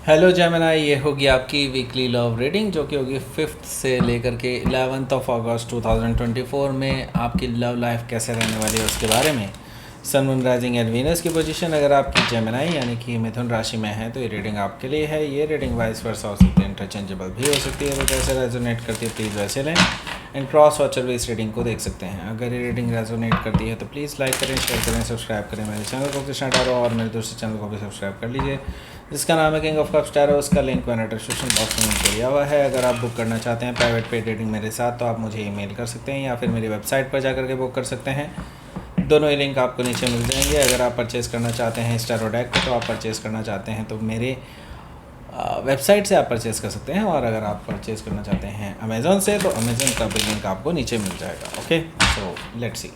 Hello Gemini, ये होगी आपकी वीकली लव रीडिंग जो कि होगी 5th से लेकर के 11th ऑफ अगस्त 2024 में आपकी लव लाइफ कैसे रहने वाली है उसके बारे में। Sun moon rising and Venus की पोजीशन अगर आपकी जेमिनी यानी कि मिथुन राशि में है तो ये रीडिंग आपके लिए है। ये रीडिंग वाइस वर्सा हो सकती है, इंटरचेंजेबल भी हो सकती है, तो जैसे रेजोनेट करती है प्लीज़ वैसे लें। एंड क्रॉस वॉचर भी इस रीडिंग को देख सकते हैं। अगर ये रीडिंग रेजोनेट करती है तो प्लीज़ लाइक करें, शेयर करें, सब्सक्राइब करें मेरे चैनल को कृष्णा टैरो, और मेरे दूसरे चैनल को भी सब्सक्राइब कर लीजिए जिसका नाम है किंग ऑफ कप्स टैरो। उसका लिंक मैंने डिस्क्रिप्शन बॉक्स में नीचे दिया हुआ है। अगर आप बुक करना चाहते हैं प्राइवेट पेड रीडिंग मेरे साथ तो आप मुझे ईमेल कर सकते हैं या फिर मेरी वेबसाइट पर जाकर के बुक कर सकते हैं। दोनों ही लिंक आपको नीचे मिल जाएंगे। अगर आप परचेज़ करना चाहते हैं इस टैरो डेक को तो आप परचेज़ करना चाहते हैं तो मेरे वेबसाइट से आप परचेज़ कर सकते हैं, और अगर आप परचेज़ करना चाहते हैं अमेज़ॉन से तो अमेज़ॉन का भी लिंक आपको नीचे मिल जाएगा। Okay, so let's see.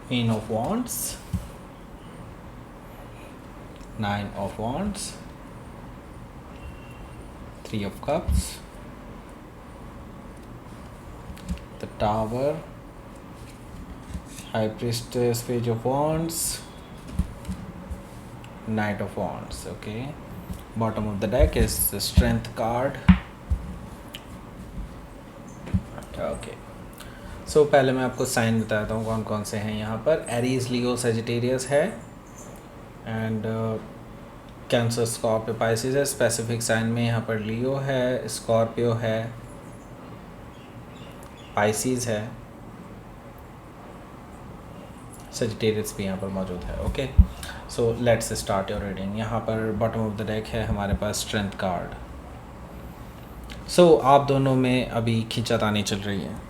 Queen of Wands, Nine of Wands, Three of Cups, the Tower, High Priestess, Page of Wands, Knight of Wands. Okay, bottom of the deck is the Strength card. Okay, सो पहले मैं आपको sign बताता हूँ कौन कौन से हैं यहाँ पर। एरीज, लियो, सेजिटेरियस है, एंड कैंसर, स्कॉर्पियो, पाइसिस है। स्पेसिफिक साइन में यहाँ पर लियो है, स्कॉर्पियो है, पाइसिस है, सेजिटेरियस भी यहाँ पर मौजूद है। Okay, so let's start your reading. यहाँ पर बॉटम ऑफ द डेक है हमारे पास स्ट्रेंथ कार्ड। सो आप दोनों में अभी खींचातानी चल रही है।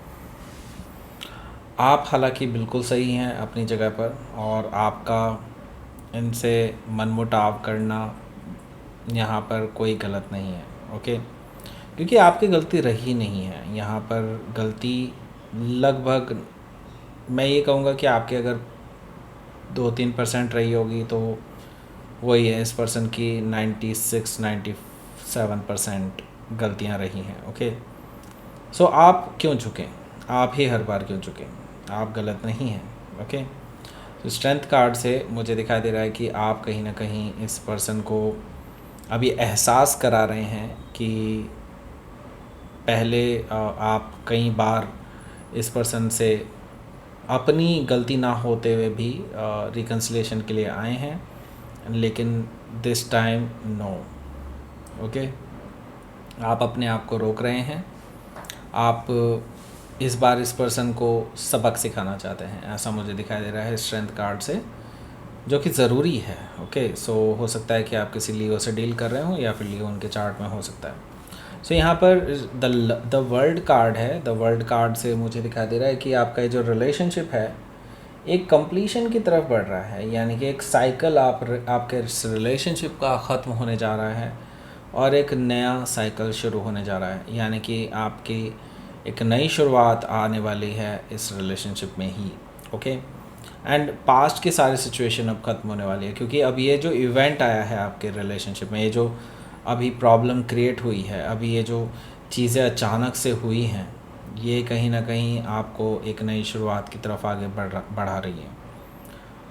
आप हालांकि बिल्कुल सही हैं अपनी जगह पर, और आपका इनसे मनमुटाव करना यहाँ पर कोई गलत नहीं है। ओके, क्योंकि आपकी गलती रही नहीं है यहाँ पर। गलती लगभग मैं ये कहूँगा कि आपके अगर 2-3% रही होगी तो वही है, इस पर्सन की 96-97% गलतियाँ रही हैं। ओके, सो आप क्यों झुकें? आप ही हर बार क्यों झुकें? आप गलत नहीं हैं। ओके, तो स्ट्रेंथ कार्ड से मुझे दिखाई दे रहा है कि आप कहीं ना कहीं इस पर्सन को अभी एहसास करा रहे हैं कि पहले आप कई बार इस पर्सन से अपनी गलती ना होते हुए भी रिकन्सिलेशन के लिए आए हैं, लेकिन दिस टाइम नो। ओके, आप अपने आप को रोक रहे हैं। आप इस बार इस पर्सन को सबक सिखाना चाहते हैं, ऐसा मुझे दिखाई दे रहा है स्ट्रेंथ कार्ड से, जो कि ज़रूरी है। ओके, सो हो सकता है कि आप किसी लियो से डील कर रहे हो या फिर लियो उनके चार्ट में हो सकता है। सो यहाँ पर द वर्ल्ड कार्ड है। द वर्ल्ड कार्ड से मुझे दिखाई दे रहा है कि आपका ये जो रिलेशनशिप है एक कंप्लीशन की तरफ बढ़ रहा है, यानी कि एक साइकिल आपके इस रिलेशनशिप का ख़त्म होने जा रहा है और एक नया साइकिल शुरू होने जा रहा है, यानी कि आपकी एक नई शुरुआत आने वाली है इस रिलेशनशिप में ही। ओके, एंड पास्ट की सारी सिचुएशन अब ख़त्म होने वाली है, क्योंकि अब ये जो इवेंट आया है आपके रिलेशनशिप में, ये जो अभी प्रॉब्लम क्रिएट हुई है, अभी ये जो चीज़ें अचानक से हुई हैं, ये कहीं ना कहीं आपको एक नई शुरुआत की तरफ आगे बढ़ा रही है।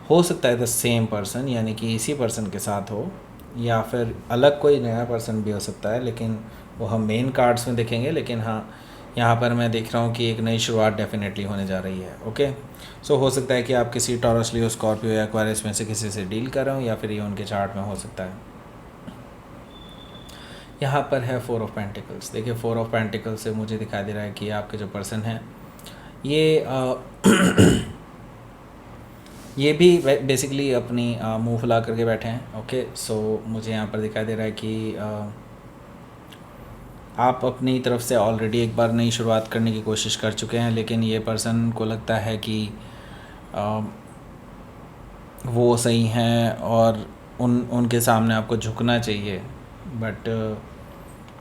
हो सकता है द सेम पर्सन, यानी कि इसी पर्सन के साथ हो, या फिर अलग कोई नया पर्सन भी हो सकता है, लेकिन वो हम मेन कार्ड्स में देखेंगे। लेकिन हाँ, यहाँ पर मैं देख रहा हूँ कि एक नई शुरुआत डेफिनेटली होने जा रही है। ओके, सो हो सकता है कि आप किसी टॉरस, लियो, स्कॉर्पियो या एक्वारियस में से किसी से डील कर रहे हो, या फिर ये उनके चार्ट में हो सकता है। यहाँ पर है 4 ऑफ पेंटिकल्स। देखिए 4 ऑफ पेंटिकल्स से मुझे दिखाई दे रहा है कि आपके जो पर्सन हैं ये ये भी बेसिकली अपनी मुंह फुला करके बैठे हैं। ओके, सो मुझे यहाँ पर दिखाई दे रहा है कि आप अपनी तरफ से ऑलरेडी एक बार नई शुरुआत करने की कोशिश कर चुके हैं, लेकिन ये पर्सन को लगता है कि वो सही हैं और उनके सामने आपको झुकना चाहिए, बट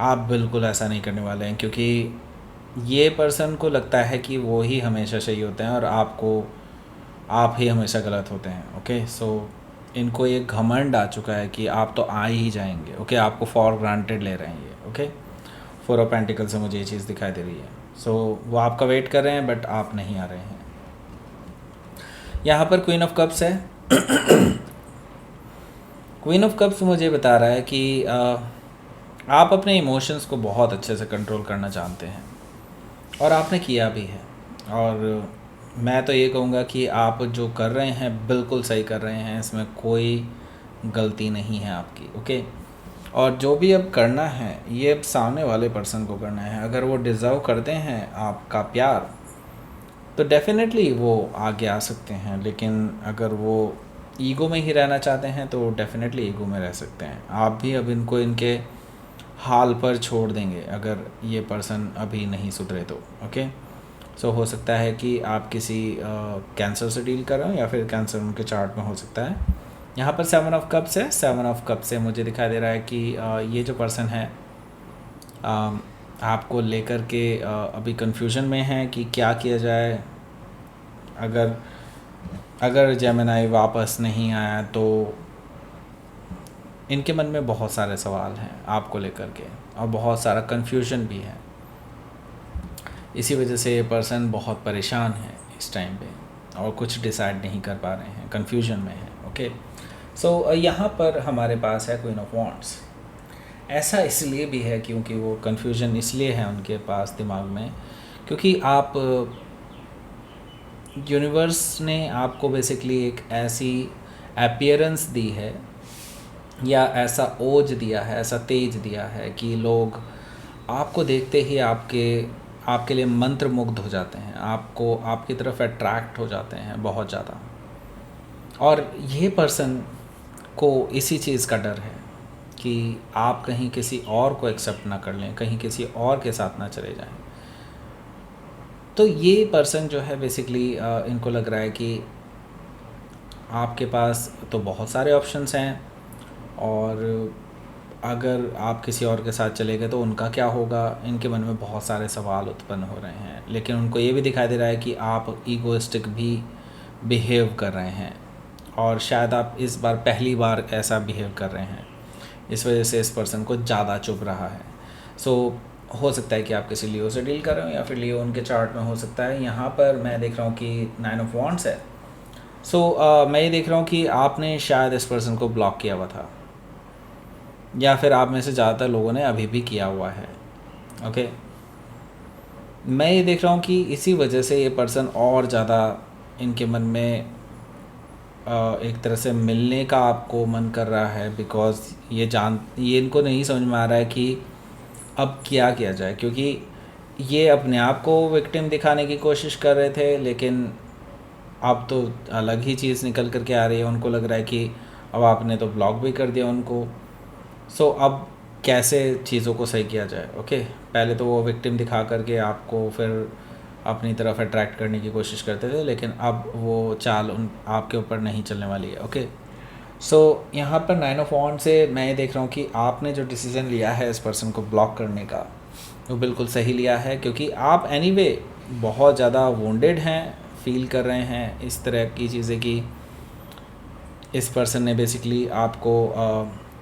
आप बिल्कुल ऐसा नहीं करने वाले हैं, क्योंकि ये पर्सन को लगता है कि वो ही हमेशा सही होते हैं और आप ही हमेशा गलत होते हैं। ओके, सो इनको एक घमंड आ चुका है कि आप तो आ ही जाएंगे। ओके, आपको फॉर ग्रांटेड ले रहे हैं ये। ओके, 4 ऑफ पेंटिकल से मुझे ये चीज़ दिखाई दे रही है। सो वो आपका वेट कर रहे हैं बट आप नहीं आ रहे हैं। यहाँ पर क्वीन ऑफ कप्स है। क्वीन ऑफ कप्स मुझे बता रहा है कि आप अपने इमोशंस को बहुत अच्छे से कंट्रोल करना जानते हैं और आपने किया भी है। और मैं तो ये कहूँगा कि आप जो कर रहे हैं बिल्कुल सही कर रहे हैं, इसमें कोई गलती नहीं है आपकी। ओके, और जो भी अब करना है ये अब सामने वाले पर्सन को करना है। अगर वो डिज़र्व करते हैं आपका प्यार तो डेफ़िनेटली वो आगे आ सकते हैं, लेकिन अगर वो ईगो में ही रहना चाहते हैं तो डेफ़िनेटली ईगो में रह सकते हैं। आप भी अब इनको इनके हाल पर छोड़ देंगे अगर ये पर्सन अभी नहीं सुधरे तो। ओके, सो हो सकता है कि आप किसी कैंसर से डील कर रहे हो या फिर कैंसर उनके चार्ट में हो सकता है। यहाँ पर 7 ऑफ कप्स है। 7 ऑफ कप्स से मुझे दिखाई दे रहा है कि ये जो पर्सन है आपको लेकर के अभी कन्फ्यूजन में है कि क्या किया जाए। अगर जेमिनी वापस नहीं आया तो इनके मन में बहुत सारे सवाल हैं आपको लेकर के और बहुत सारा कन्फ्यूजन भी है। इसी वजह से ये पर्सन बहुत परेशान है इस टाइम पे और कुछ डिसाइड नहीं कर पा रहे हैं, कन्फ्यूजन में है। ओके, सो यहाँ पर हमारे पास है क्वीन ऑफ वॉन्ड्स। ऐसा इसलिए भी है क्योंकि वो कन्फ्यूजन इसलिए है उनके पास दिमाग में क्योंकि आप यूनिवर्स ने आपको बेसिकली एक ऐसी अपीयरेंस दी है या ऐसा ओज दिया है, ऐसा तेज दिया है कि लोग आपको देखते ही आपके लिए मंत्र मुग्ध हो जाते हैं, आपकी तरफ अट्रैक्ट हो जाते हैं बहुत ज़्यादा। और ये पर्सन को इसी चीज़ का डर है कि आप कहीं किसी और को एक्सेप्ट ना कर लें, कहीं किसी और के साथ ना चले जाएं। तो ये पर्सन जो है बेसिकली इनको लग रहा है कि आपके पास तो बहुत सारे ऑप्शंस हैं और अगर आप किसी और के साथ चले गए तो उनका क्या होगा। इनके मन में बहुत सारे सवाल उत्पन्न हो रहे हैं, लेकिन उनको ये भी दिखाई दे रहा है कि आप ईगोइस्टिक भी बिहेव कर रहे हैं और शायद आप इस बार पहली बार ऐसा बिहेव कर रहे हैं, इस वजह से इस पर्सन को ज़्यादा चुभ रहा है। सो हो सकता है कि आप किसी लियो से डील कर रहे हो या फिर लियो उनके चार्ट में हो सकता है। यहाँ पर मैं देख रहा हूँ कि 9 ऑफ वॉन्ड्स है। सो मैं ये देख रहा हूँ कि आपने शायद इस पर्सन को ब्लॉक किया हुआ था या फिर आप में से ज़्यादातर लोगों ने अभी भी किया हुआ है। ओके, मैं ये देख रहा हूँ कि इसी वजह से ये पर्सन और ज़्यादा इनके मन में एक तरह से मिलने का आपको मन कर रहा है बिकॉज़ ये इनको नहीं समझ में आ रहा है कि अब क्या किया जाए, क्योंकि ये अपने आप को विक्टिम दिखाने की कोशिश कर रहे थे, लेकिन अब तो अलग ही चीज़ निकल कर के आ रही है। उनको लग रहा है कि अब आपने तो ब्लॉक भी कर दिया उनको। सो अब कैसे चीज़ों को सही किया जाए। ओके, पहले तो वो विक्टिम दिखा करके आपको फिर अपनी तरफ अट्रैक्ट करने की कोशिश करते थे, लेकिन अब वो चाल आपके ऊपर नहीं चलने वाली है। ओके, सो यहाँ पर 9 ऑफ वॉन्ड्स से मैं ये देख रहा हूँ कि आपने जो डिसीज़न लिया है इस पर्सन को ब्लॉक करने का वो बिल्कुल सही लिया है, क्योंकि आप एनीवे बहुत ज़्यादा वुंडेड हैं, फील कर रहे हैं इस तरह की चीज़ें कि इस पर्सन ने बेसिकली आपको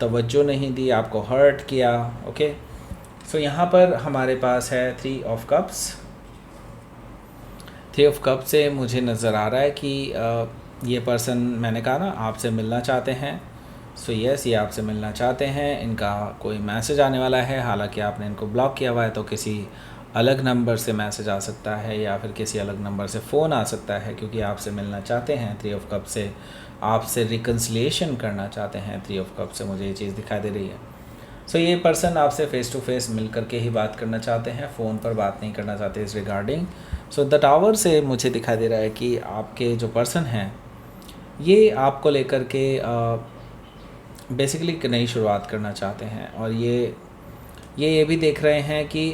तवज्जो नहीं दी, आपको हर्ट किया। ओके, सो यहाँ पर हमारे पास है 3 ऑफ कप्स। 3 ऑफ कप से मुझे नज़र आ रहा है कि ये पर्सन, मैंने कहा ना, आपसे मिलना चाहते हैं। सो यस, ये आपसे मिलना चाहते हैं। इनका कोई मैसेज आने वाला है, हालांकि आपने इनको ब्लॉक किया हुआ है, तो किसी अलग नंबर से मैसेज आ सकता है या फिर किसी अलग नंबर से फ़ोन आ सकता है, क्योंकि आपसे मिलना चाहते हैं। 3 ऑफ कप से आपसे रिकन्सिलिएशन करना चाहते हैं। 3 ऑफ कप से मुझे ये चीज़ दिखाई दे रही है। सो ये पर्सन आपसे फ़ेस टू फेस मिल करके ही बात करना चाहते हैं, फ़ोन पर बात नहीं करना चाहते इस रिगार्डिंग। सो द टावर से मुझे दिखाई दे रहा है कि आपके जो पर्सन हैं ये आपको लेकर के बेसिकली एक नई शुरुआत करना चाहते हैं, और ये भी देख रहे हैं कि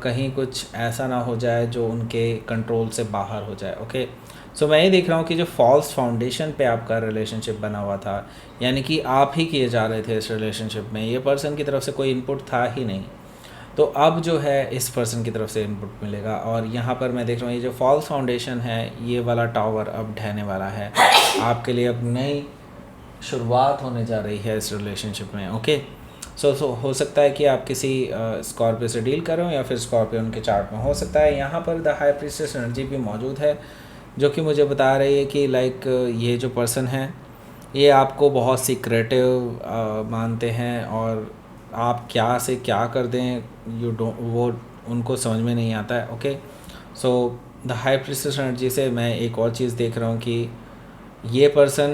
कहीं कुछ ऐसा ना हो जाए जो उनके कंट्रोल से बाहर हो जाए। ओके, सो मैं ये देख रहा हूँ कि जो फॉल्स फाउंडेशन पे आपका रिलेशनशिप बना हुआ था, यानी कि आप ही किए जा रहे थे इस रिलेशनशिप में, ये पर्सन की तरफ से कोई इनपुट था ही नहीं, तो अब जो है इस पर्सन की तरफ से इनपुट मिलेगा। और यहाँ पर मैं देख रहा हूँ ये जो फॉल्स फाउंडेशन है, ये वाला टावर अब ढहने वाला है। आपके लिए अब नई शुरुआत होने जा रही है इस रिलेशनशिप में। ओके, सो हो सकता है कि आप किसी स्कॉर्पियो से डील कर रहे हो या फिर स्कॉर्पियो उनके चार्ट में हो सकता है। यहाँ पर द हाई प्रीस्टेस एनर्जी भी मौजूद है, जो कि मुझे बता रही है कि लाइक ये जो पर्सन है ये आपको बहुत सीक्रेटिव मानते हैं, और आप क्या से क्या कर दें वो उनको समझ में नहीं आता है। Okay, so the high priestess energy से मैं एक और चीज़ देख रहा हूँ कि ये पर्सन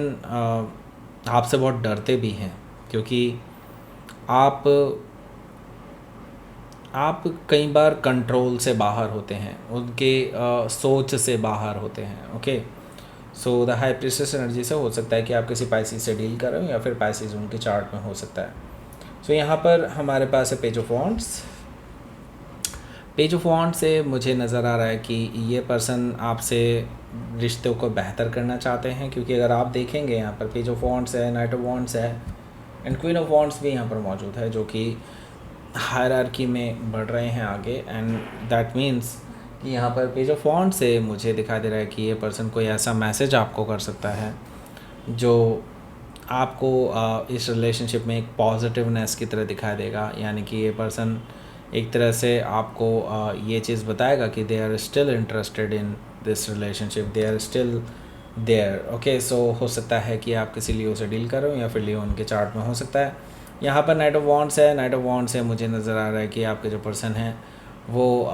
आपसे बहुत डरते भी हैं, क्योंकि आप कई बार कंट्रोल से बाहर होते हैं, उनके सोच से बाहर होते हैं। Okay, so the high priestess energy से हो सकता है कि आप किसी पाइसिस से डील कर रहे हो या फिर पाइसिस उनके चार्ट में हो सकता है। सो यहाँ पर हमारे पास है page of wands. Page of wand से मुझे नज़र आ रहा है कि ये पर्सन आपसे रिश्तों को बेहतर करना चाहते हैं, क्योंकि अगर आप देखेंगे यहाँ पर पेज ऑफ वॉन्ड्स है, नाइट ऑफ वॉन्ड्स है एंड क्वीन ऑफ वॉन्ड्स भी यहाँ पर मौजूद है, जो कि हायरार्की में बढ़ रहे हैं आगे। एंड दैट मीन्स कि यहाँ पर पेज ऑफ वॉन्ड से मुझे दिखाई दे रहा है कि ये पर्सन कोई ऐसा मैसेज आपको कर सकता है जो आपको इस रिलेशनशिप में एक पॉजिटिवनेस की तरह दिखाई देगा। यानी कि ये पर्सन एक तरह से आपको ये चीज़ बताएगा कि they are still interested in this relationship, they are still there. Okay, so हो सकता है कि आप किसी लियो से डील कर रहे हो या फिर लियो उनके चार्ट में हो सकता है। यहाँ पर नाइट ऑफ वॉन्ड्स है। नाइट ऑफ वॉन्ड्स से मुझे नज़र आ रहा है कि आपके जो पर्सन हैं वो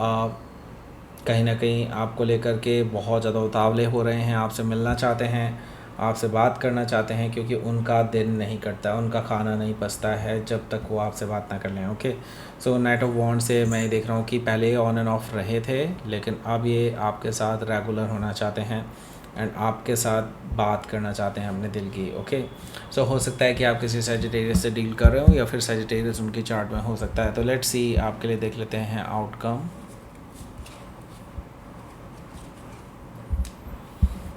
कहीं ना कहीं आपको लेकर के बहुत ज़्यादा उतावले हो रहे हैं, आपसे मिलना चाहते हैं, आपसे बात करना चाहते हैं, क्योंकि उनका दिन नहीं कटता, उनका खाना नहीं पचता है जब तक वो आपसे बात ना कर लें। Okay, so night of wand से मैं ये देख रहा हूँ कि पहले ये ऑन एंड ऑफ रहे थे, लेकिन अब ये आपके साथ रेगुलर होना चाहते हैं एंड आपके साथ बात करना चाहते हैं अपने दिल की। ओके, सो हो सकता है कि आप किसी सैजिटेरियस से डील कर रहे हो या फिर सैजिटेरियस उनकी चार्ट में हो सकता है। तो लेट्स सी, आपके लिए देख लेते हैं आउटकम।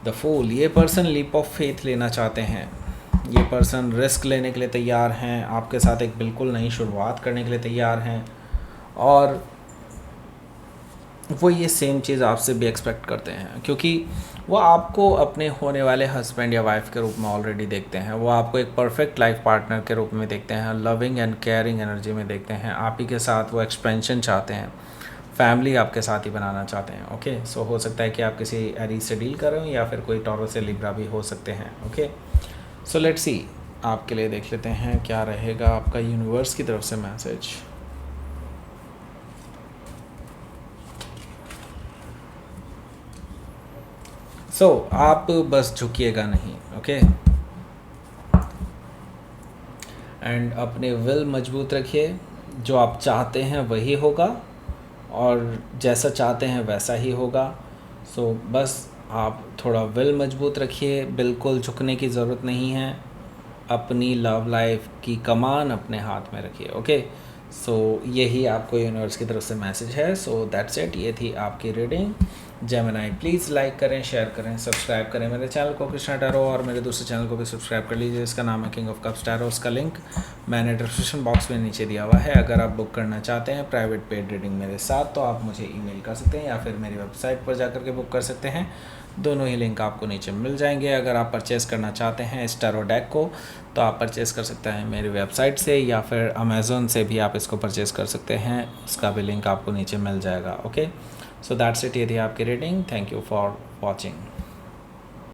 द फूल, ये पर्सन लीप ऑफ फेथ लेना चाहते हैं, ये पर्सन रिस्क लेने के लिए तैयार हैं, आपके साथ एक बिल्कुल नई शुरुआत करने के लिए तैयार हैं, और वो ये सेम चीज़ आपसे भी एक्सपेक्ट करते हैं, क्योंकि वो आपको अपने होने वाले हस्बैंड या वाइफ के रूप में ऑलरेडी देखते हैं। वो आपको एक परफेक्ट लाइफ पार्टनर के रूप में देखते हैं, लविंग एंड केयरिंग एनर्जी में देखते हैं। आप ही के साथ वो एक्सपेंशन चाहते हैं, फैमिली आपके साथ ही बनाना चाहते हैं। ओके, सो हो सकता है कि आप किसी एरीज से डील कर रहे हो या फिर कोई टॉरस से लिब्रा भी हो सकते हैं। ओके, सो लेट्स सी, आपके लिए देख लेते हैं क्या रहेगा आपका यूनिवर्स की तरफ से मैसेज। सो आप बस झुकिएगा नहीं। ओके, एंड अपने विल मजबूत रखिए, जो आप चाहते हैं वही होगा और जैसा चाहते हैं वैसा ही होगा। सो बस आप थोड़ा विल मजबूत रखिए, बिल्कुल झुकने की ज़रूरत नहीं है, अपनी लव लाइफ की कमान अपने हाथ में रखिए। ओके, सो यही आपको यूनिवर्स की तरफ से मैसेज है। सो दैट्स इट, ये थी आपकी रीडिंग। जेमिनी, प्लीज़ लाइक करें, शेयर करें, सब्सक्राइब करें मेरे चैनल को कृष्णा टैरो, और मेरे दूसरे चैनल को भी सब्सक्राइब कर लीजिए, इसका नाम है किंग ऑफ कप्स टैरो। उसका लिंक मैंने डिस्क्रिप्शन बॉक्स में नीचे दिया हुआ है। अगर आप बुक करना चाहते हैं प्राइवेट पेड रीडिंग मेरे साथ, तो आप मुझे ईमेल कर सकते हैं या फिर मेरी वेबसाइट पर जाकर के बुक कर सकते हैं। दोनों ही लिंक आपको नीचे मिल जाएंगे। अगर आप परचेज़ करना चाहते हैं इस टैरो डेक को, तो आप परचेज़ कर सकते हैं मेरी वेबसाइट से या फिर अमेज़ोन से भी आप इसको परचेज़ कर सकते हैं, उसका भी लिंक आपको नीचे मिल जाएगा। ओके, सो दैट्स इट, ये थी आपकी reading. Thank you for watching.